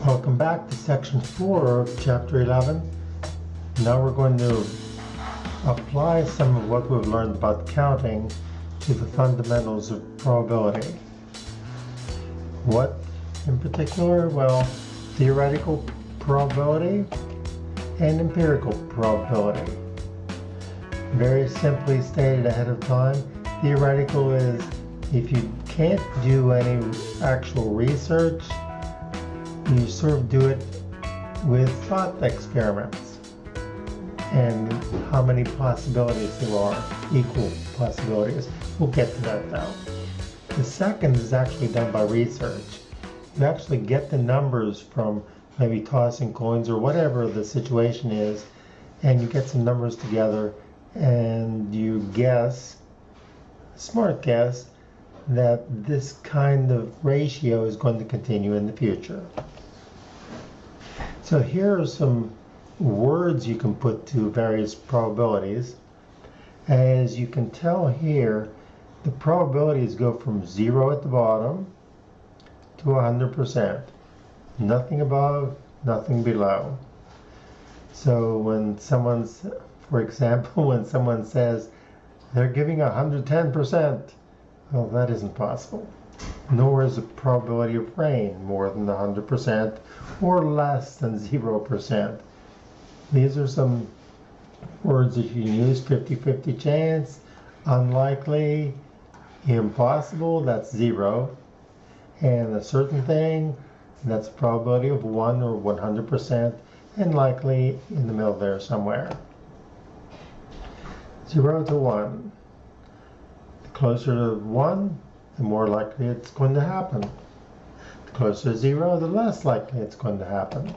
Welcome back to section 4 of chapter 11. Now we're going to apply some of what we've learned about counting to the fundamentals of probability. What in particular? Well, theoretical probability and empirical probability. Very simply stated ahead of time, theoretical is if you can't do any actual research, you sort of do it with thought experiments and how many possibilities there are, equal possibilities. We'll get to that now. The second is actually done by research. You actually get the numbers from maybe tossing coins or whatever the situation is, and you get some numbers together and you guess, smart guess, that this kind of ratio is going to continue in the future. So here are some words you can put to various probabilities. As you can tell here, the probabilities go from 0 at the bottom to 100%. Nothing above, nothing below. So when someone's, for example, when someone says they're giving 110%, well, that isn't possible. Nor is the probability of rain more than 100% or less than 0%. These are some words that you can use: 50-50 chance, unlikely, impossible, that's 0, and a certain thing, that's a probability of 1 or 100%, and likely in the middle there somewhere. 0 to 1. The closer to 1, the more likely it's going to happen. The closer to 0, the less likely it's going to happen.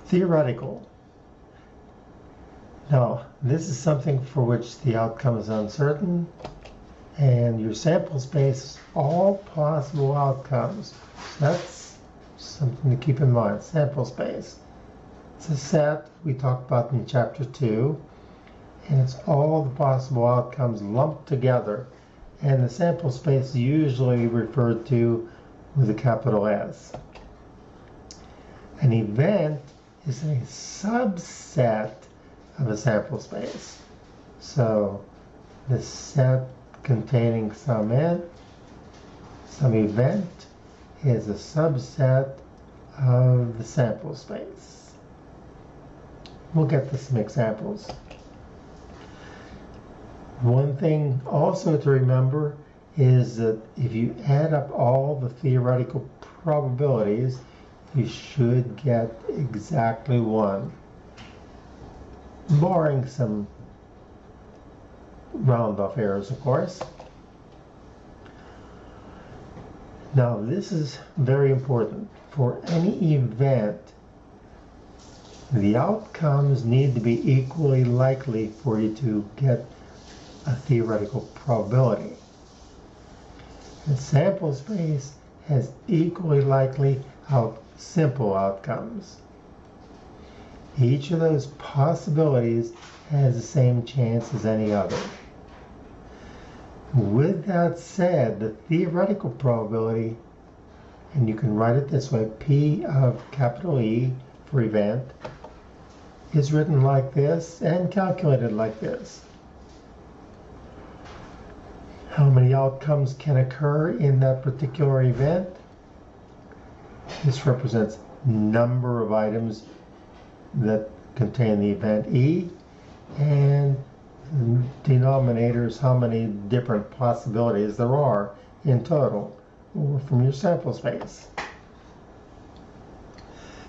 Theoretical. Now, this is something for which the outcome is uncertain, and your sample space is all possible outcomes. So that's something to keep in mind. Sample space. It's a set we talked about in chapter 2, and it's all the possible outcomes lumped together. And the sample space is usually referred to with a capital S. An event is a subset of a sample space. So the set containing some event is a subset of the sample space. We'll get to some examples. One thing also to remember is that if you add up all the theoretical probabilities, you should get exactly 1, barring some round-off errors, of course. Now, this is very important. For any event, the outcomes need to be equally likely for you to get a theoretical probability. The sample space has equally likely simple outcomes. Each of those possibilities has the same chance as any other. With that said, the theoretical probability, and you can write it this way, P of capital E for event, is written like this and calculated like this. How many outcomes can occur in that particular event? This represents number of items that contain the event E, and denominators, how many different possibilities there are in total or from your sample space.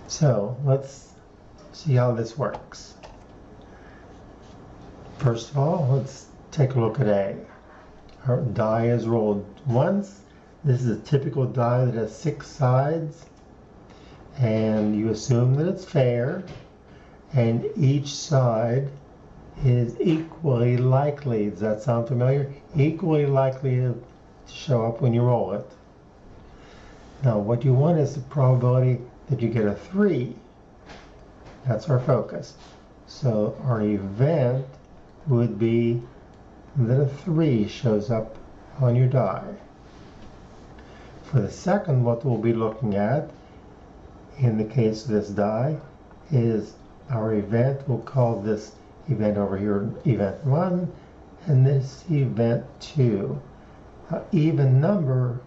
So let's see how this works. First of all, let's take a look at A. Our die is rolled once. This is a typical die that has 6 sides, and you assume that it's fair, and each side is equally likely. Does that sound familiar? Equally likely to show up when you roll it. Now, what you want is the probability that you get a 3. That's our focus. So our event would be that a 3 shows up on your die. For the second, what we'll be looking at in the case of this die is our event. We'll call this event over here event 1 and this event 2. An even number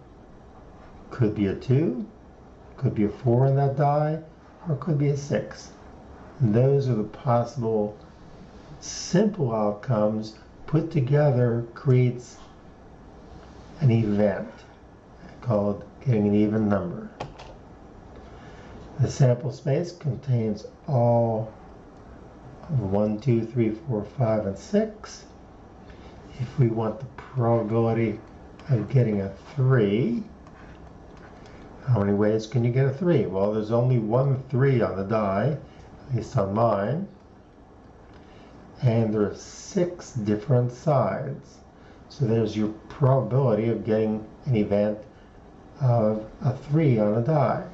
could be a 2, could be a 4 in that die, or it could be a 6. And those are the possible simple outcomes put together creates an event called getting an even number. The sample space contains all of 1, 2, 3, 4, 5, and 6. If we want the probability of getting a 3, how many ways can you get a 3? Well, there's only one 3 on the die, at least on mine. And there are 6 different sides. So there's your probability of getting an event of a 3 on a die.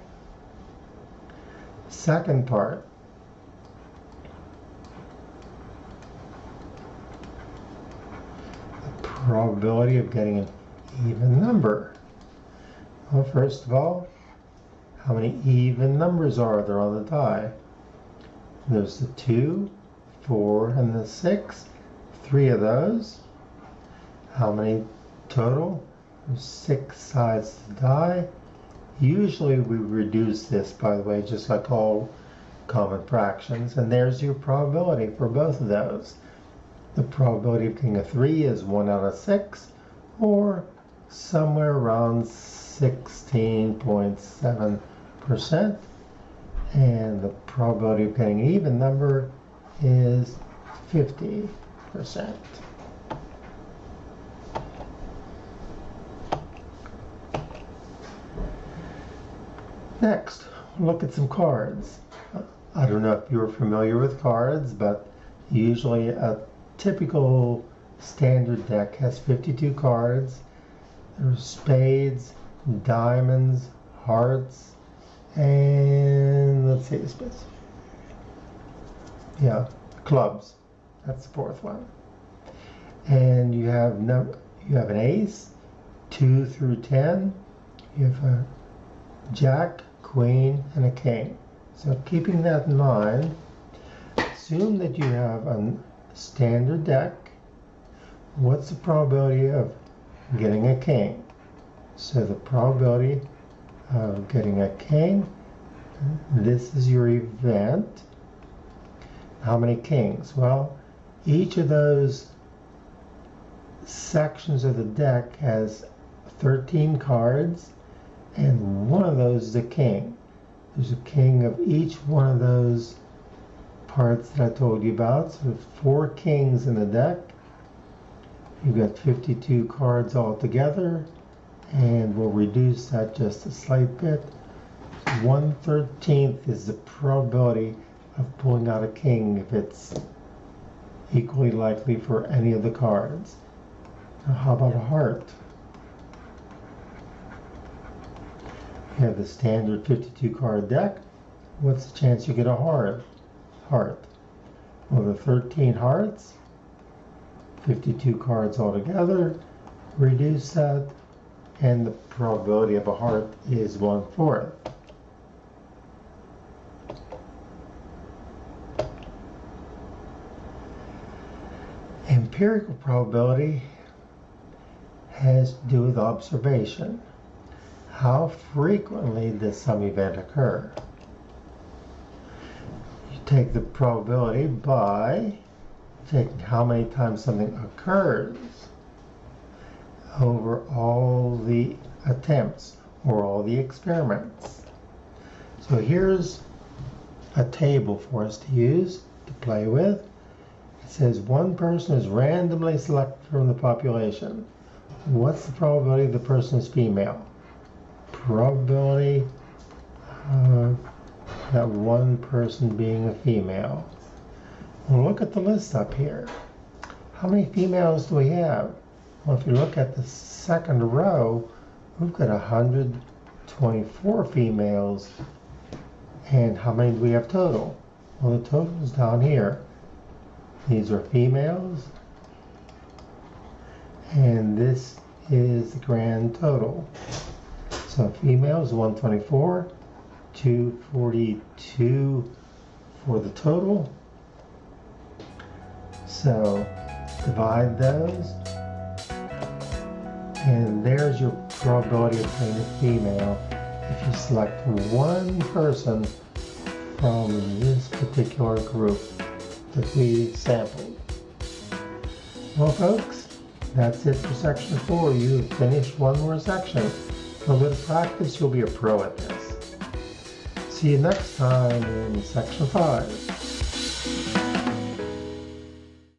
Second part. The probability of getting an even number. Well, first of all, how many even numbers are there on the die? There's the 2, 4, and the 6. 3 of those. How many total? There's 6 sides to the die. Usually we reduce this, by the way, just like all common fractions, and there's your probability for both of those. The probability of getting a 3 is 1 out of 6, or somewhere around 16.7%, and the probability of getting an even number is 50%. Next, look at some cards. I don't know if you're familiar with cards, but usually a typical standard deck has 52 cards. There's spades, diamonds, hearts, and let's see the space. Yeah, clubs. That's the fourth one. And you have an ace, 2 through 10. You have a jack, queen, and a king. So keeping that in mind, assume that you have a standard deck. What's the probability of getting a king? So the probability of getting a king, this is your event. How many kings? Well, each of those sections of the deck has 13 cards, and one of those is a king. There's a king of each one of those parts that I told you about. So there's 4 kings in the deck. You've got 52 cards altogether, and we'll reduce that just a slight bit. 1/13 is the probability of pulling out a king if it's equally likely for any of the cards. Now, how about a heart? You have the standard 52 card deck. What's the chance you get a heart? Well, the 13 hearts, 52 cards altogether, reduce that, and the probability of a heart is 1/4. Empirical probability has to do with observation. How frequently does some event occur? You take the probability by taking how many times something occurs over all the attempts or all the experiments. So here's a table for us to use to play with. It says one person is randomly selected from the population. What's the probability the person is female? Probability of that one person being a female. Well, look at the list up here. How many females do we have? Well, if you look at the second row, we've got 124 females. And how many do we have total? Well, the total is down here. These are females. And this is the grand total. So females 124, 242 for the total. So divide those, and there's your probability of playing a female if you select one person from this particular group that we sampled. Well, folks, that's it for section 4. You've finished one more section. With a little practice, you'll be a pro at this. See you next time in section 5.